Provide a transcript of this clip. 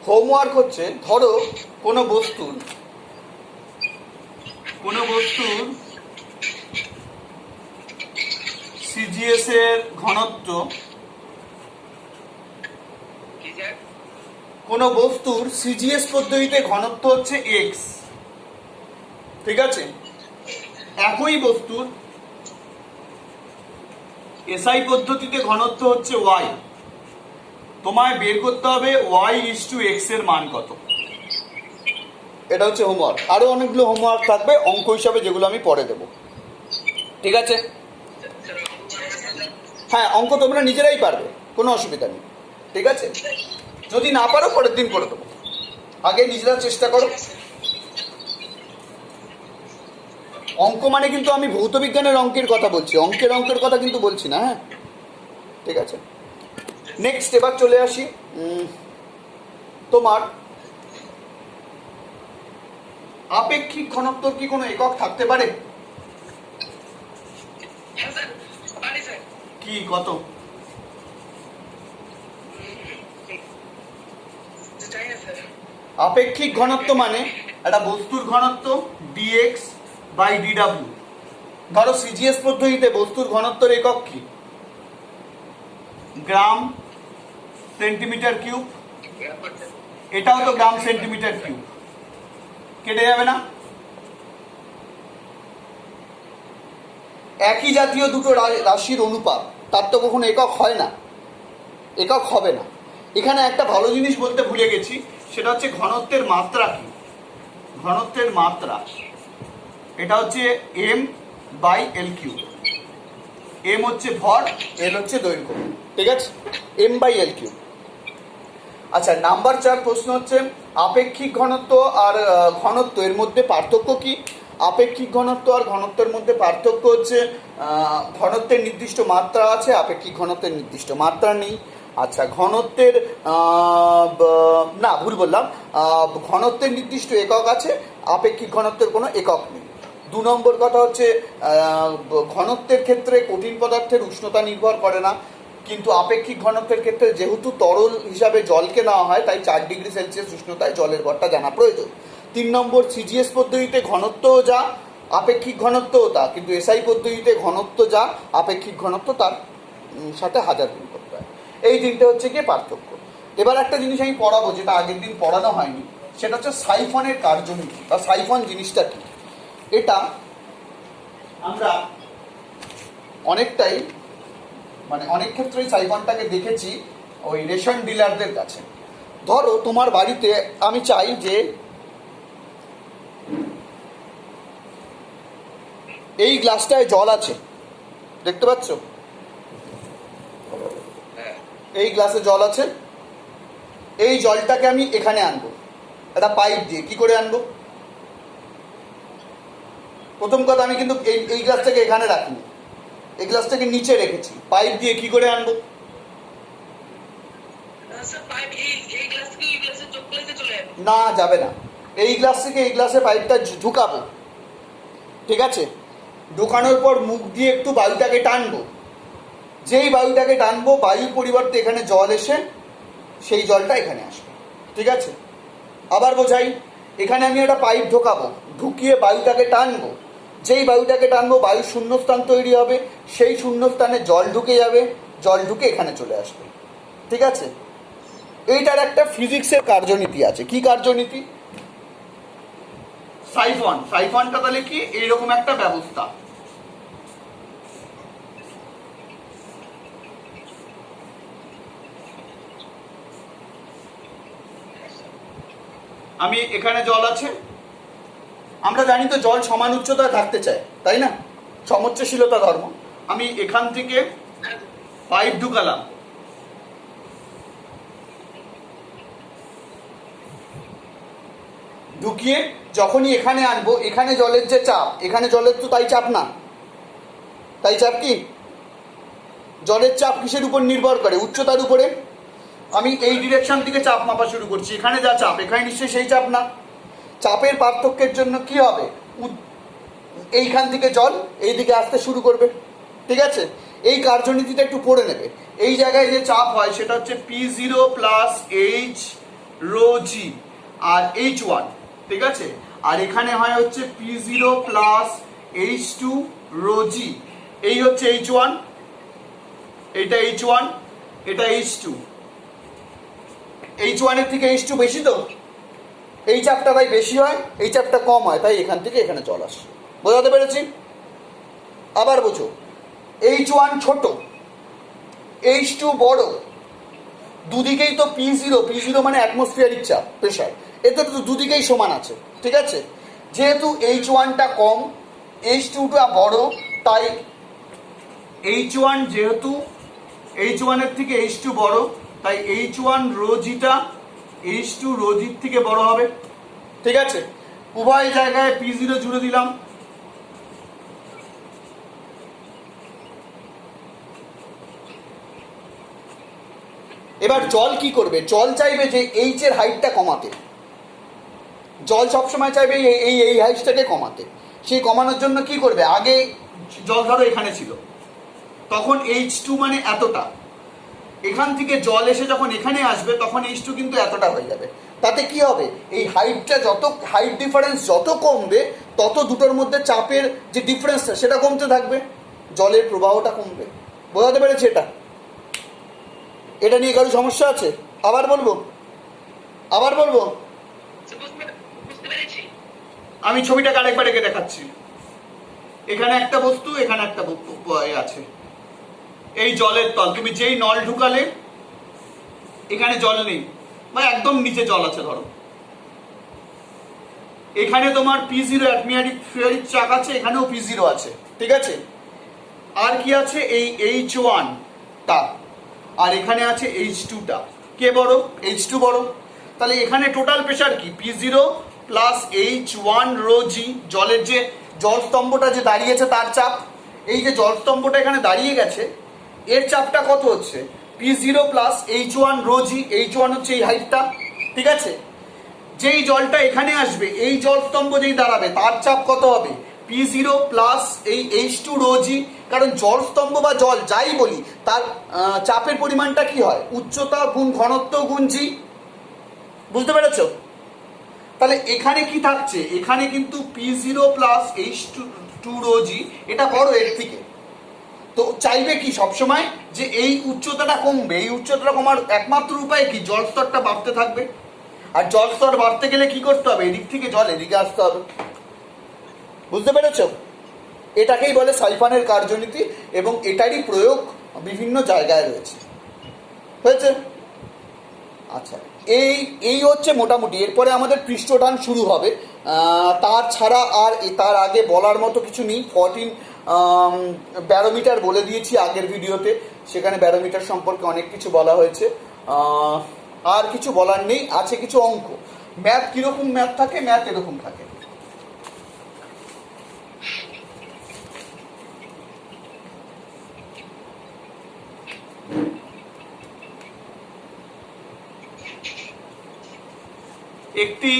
Homework হচ্ছে, ধরো কোনো বস্তুর সিজিএস এর ঘনত্ব, কোনো বস্তুর সিজিএস পদ্ধতিতে ঘনত্ব হচ্ছে এক্স, ঠিক আছে? একই বস্তুর এসআই পদ্ধতিতে ঘনত্ব হচ্ছে ওয়াই। তোমায় বের করতে হবে y/x এর মান কত। এটা হচ্ছে হোমওয়ার্ক। আরো অনেকগুলো হোমওয়ার্ক থাকবে অঙ্ক হিসাবে, যেগুলো আমি পরে দেবো, ঠিক আছে? হ্যাঁ, অঙ্ক তোমরা নিজেরাই পারবে, কোনো অসুবিধা নেই, ঠিক আছে? যদি না পারো পরের দিন করে দেবো, আগে নিজেরা চেষ্টা করো। অঙ্ক মানে কিন্তু আমি ভৌত বিজ্ঞানের অঙ্কের কথা বলছি, অঙ্কের কথা কিন্তু বলছি না, হ্যাঁ, ঠিক আছে? নেক্সট, এবার চলে আসি তোমার আপেক্ষিক ঘনত্ব কি কোনো একক থাকতে পারে? কি, কত? আপেক্ষিক ঘনত্ব মানে একটা বস্তুর ঘনত্ব dx বাই dw। ধরো সিজিএস পদ্ধতিতে বস্তুর ঘনত্বের একক কি? গ্রাম সেন্টিমিটার কিউব। এটাও তো গ্রাম সেন্টিমিটার কিউব, কেটে যাবে না? একই জাতীয় দুটো রাশির অনুপাত, তার তো কখনো একক হয় না, একক হবে না। এখানে একটা ভালো জিনিস বলতে ভুলে গেছি, সেটা হচ্ছে ঘনত্বের মাত্রা কি। ঘনত্বের মাত্রা এটা হচ্ছে m/l3। m হচ্ছে ভর, l হচ্ছে দৈর্ঘ্য, ঠিক আছে? m/l3। আচ্ছা, নাম্বার 4 প্রশ্ন হচ্ছে আপেক্ষিক ঘনত্ব আর ঘনত্ব এর মধ্যে পার্থক্য কি? আপেক্ষিক ঘনত্ব আর ঘনত্বের মধ্যে পার্থক্য হচ্ছে ঘনত্বের নির্দিষ্ট মাত্রা আছে, আপেক্ষিক ঘনত্বের নির্দিষ্ট মাত্রা নেই। আচ্ছা, ঘনত্বের না, ভুল বললাম, ঘনত্বের নির্দিষ্ট একক আছে, আপেক্ষিক ঘনত্বের কোনো একক নেই। 2 নম্বর কথা হচ্ছে ঘনত্বের ক্ষেত্রে কঠিন পদার্থের উষ্ণতা নির্ভর করে না, কিন্তু আপেক্ষিক ঘনত্বের ক্ষেত্রে যেহেতু তরল হিসাবে জলকে নেওয়া হয়, তাই 4 ডিগ্রি সেলসিয়াস উষ্ণতায় জলের ভরটা জানা প্রয়োজন। 3 নম্বর, সিজিএস পদ্ধতিতে ঘনত্বও যা, আপেক্ষিক ঘনত্বও তা, কিন্তু এসআই পদ্ধতিতে ঘনত্ব যা, আপেক্ষিক ঘনত্ব তার সাথে 1000 গুণ করতে হয়। এই 3টে হচ্ছে গিয়ে পার্থক্য। এবার একটা জিনিস আমি পড়াবো, যেটা আগের দিন পড়ানো হয়নি, সেটা হচ্ছে সাইফনের কার্যনীতি বা সাইফন জিনিসটা কি। এটা আমরা অনেকটাই, মানে অনেক ক্ষেত্রেই সাইফনটাকে দেখেছি ওই রেশন ডিলারদের কাছে। ধরো তোমার বাড়িতে আমি চাই যে এই গ্লাসটায় জল আছে, দেখতে পাচ্ছ? এই গ্লাসে জল আছে, এই জলটাকে আমি এখানে আনবো একটা পাইপ দিয়ে। কি করে আনবো? প্রথম কথা, আমি কিন্তু এই গ্লাসটাকে এখানে রাখিনি, এই গ্লাসটাকে নিচে রেখেছি। পাইপ দিয়ে কি করে আনবো? না, যাবে না। এই গ্লাস থেকে এই গ্লাসে পাইপটা ঢুকাবো, ঠিক আছে? ঢোকানোর পর মুখ দিয়ে একটু বায়ুটাকে টানবো। যেই বায়ুটাকে টানবো, বায়ুর পরিবর্তে এখানে জল এসে সেই জলটা এখানে আসবে, ঠিক আছে? আবার বোঝাই, এখানে আমি একটা পাইপ ঢোকাবো, ঢুকিয়ে বায়ুটাকে টানবো। যেই বায়ুটাকে টানবো, বায়ুর শূন্যস্থান তৈরি হবে, সেই শূন্যস্থানে জল ঢুকে যাবে, জল ঢুকে এখানে চলে আসবে, ঠিক আছে? এইটার একটা ফিজিক্সের কার্যনীতি আছে। কি কার্যনীতি? সাইফন। সাইফনটা তাহলে কি? এইরকম একটা ব্যবস্থা। আমি এখানে জল আছে, আমরা জানি তো জল সমান উচ্চতায় থাকতে চায়, তাই না? সমোচ্চশীলতা ধর্ম। আমি এখান থেকে পাইপ ঢুকালাম, ঢুকিয়ে যখনই এখানে আনবো, এখানে জলের যে চাপ, এখানে জলের তো তাই চাপ না, তাই চাপ কি? জলের চাপ কিসের উপর নির্ভর করে? উচ্চতার উপরে। আমি এই ডিরেকশন থেকে চাপ মাপা শুরু করছি, এখানে যা চাপ এখানে নিশ্চয়ই সেই চাপ না। চাপের পার্থক্যের জন্য কি হবে? এইখান থেকে জল এই দিকে আসতে শুরু করবে, ঠিক আছে? এই কার্যনীতিটা একটু পড়ে নেবে। এই জায়গায় যে চাপ হয় সেটা হচ্ছে P0 প্লাস এইচ রো জি আর H1, ঠিক আছে? আর এখানে হয় হচ্ছে P0 প্লাস H2 রো জি, এই হচ্ছে H1, এইটা H1, এটা H2। H1 এর থেকে H2 বেশি, তো এই চাপটা ভাই বেশি হয়, এই চাপটা কম হয়, তাই এখান থেকে এখানে জল আসে। বোঝাতে পেরেছি? আবার বোঝো, H1 ছোট, H2 বড়, দুদিকেই তো P0 মানে অ্যাটমসফিয়ারিক চাপ, প্রেশার, এতে তো দুদিকেই সমান আছে, ঠিক আছে? যেহেতু H1টা কম, H2টা বড়, তাই H1 যেহেতু H1 এর থেকে H2 বড়, তাই H1 রো জিটা H2 রো জির থেকে বড় হবে, ঠিক আছে? উভয় জায়গায় P0 জুড়ে দিলাম। এবার জল কি করবে? জল চাইবে যে এইচ এর হাইটটা কমাতে, জল সবসময় চাইবে এই হাইটটাকে কমাতে। সেই কমানোর জন্য কি করবে? আগে জল ধরো এখানে ছিল, তখন H2 মানে এতটা, এখান থেকে জল এসে যখন এখানে আসবে তখন H2 কিন্তু এতটা হয়ে যাবে। তাতে কি হবে? এই হাইটটা যত, হাইট ডিফারেন্স যত কমবে, তত দুটোর মধ্যে চাপের যে ডিফারেন্সটা সেটা কমতে থাকবে, জলের প্রবাহটা কমবে। বোঝাতে পেরেছি? এটা নিয়ে কারো সমস্যা আছে? আবার বলবো? আমি ছবিটাকে আরেকবার এঁকে দেখাচ্ছি। এখানে একটা বস্তু, এখানে একটা আছে, এই জলের তল, তুমি যেই নল ঢুকালে এখানে জল নেই বা একদম নিচে জল আছে ধরো, এখানে তোমার P0 অ্যাটমসফিয়ারিক চাপ আছে, এখানেও P0 আছে, ঠিক আছে? আর কি আছে? এই H1 টা, আর এখানে আছে H2টা। কে বড়? H2 বড়। তাহলে এখানে টোটাল প্রেশার কি? P0 প্লাস H1 রো জি, জলের যে জলস্তম্ভটা যে দাঁড়িয়েছে তার চাপ। এই যে জলস্তম্ভটা এখানে দাঁড়িয়ে গেছে, এর চাপটা কত হচ্ছে? P0 প্লাস H1 রো জি, H1 হচ্ছে এই হাইটটা, ঠিক আছে? যেই জলটা এখানে আসবে, এই জলস্তম্ভ যেই দাঁড়াবে, তার চাপ কত হবে? P0 প্লাস এই H2 রো জি। কারণ জলস্তম্ভ বা জল যাই বলি, তার চাপের পরিমাণটা কি হয়? উচ্চতা গুণ ঘনত্ব গুণ জি। বুঝতে পেরেছ? তাহলে এখানে কি থাকছে? এখানে কিন্তু P0 প্লাস H2 রো জি, এটা বড় এর থেকে। তো চাইবে কি সবসময়? যে এই উচ্চতাটা কমবে। এই উচ্চতাটা কমার একমাত্র উপায় কি? জলস্তরটা বাড়তে থাকবে। আর জলস্তর বাড়তে গেলে কি করতে হবে? এদিক থেকে জল এদিকে আসতে হবে। বুঝতে পেরেছ? এটাকেই বলে সাইফানের কার্যনীতি, এবং এটারই প্রয়োগ বিভিন্ন জায়গায় রয়েছে। হয়েছে? আচ্ছা, এই হচ্ছে মোটামুটি। এরপরে আমাদের পৃষ্ঠটান শুরু হবে। তার ছাড়া আর তার আগে বলার মতো কিছু নেই। 14 ব্যারোমিটার বলে দিয়েছি আগের ভিডিওতে, সেখানে ব্যারোমিটার সম্পর্কে অনেক কিছু বলা হয়েছে। আর কিছু বলার নেই। আছে কিছু অঙ্ক। ম্যাথ কীরকম ম্যাথ থাকে? ম্যাথ এরকম থাকে। একটি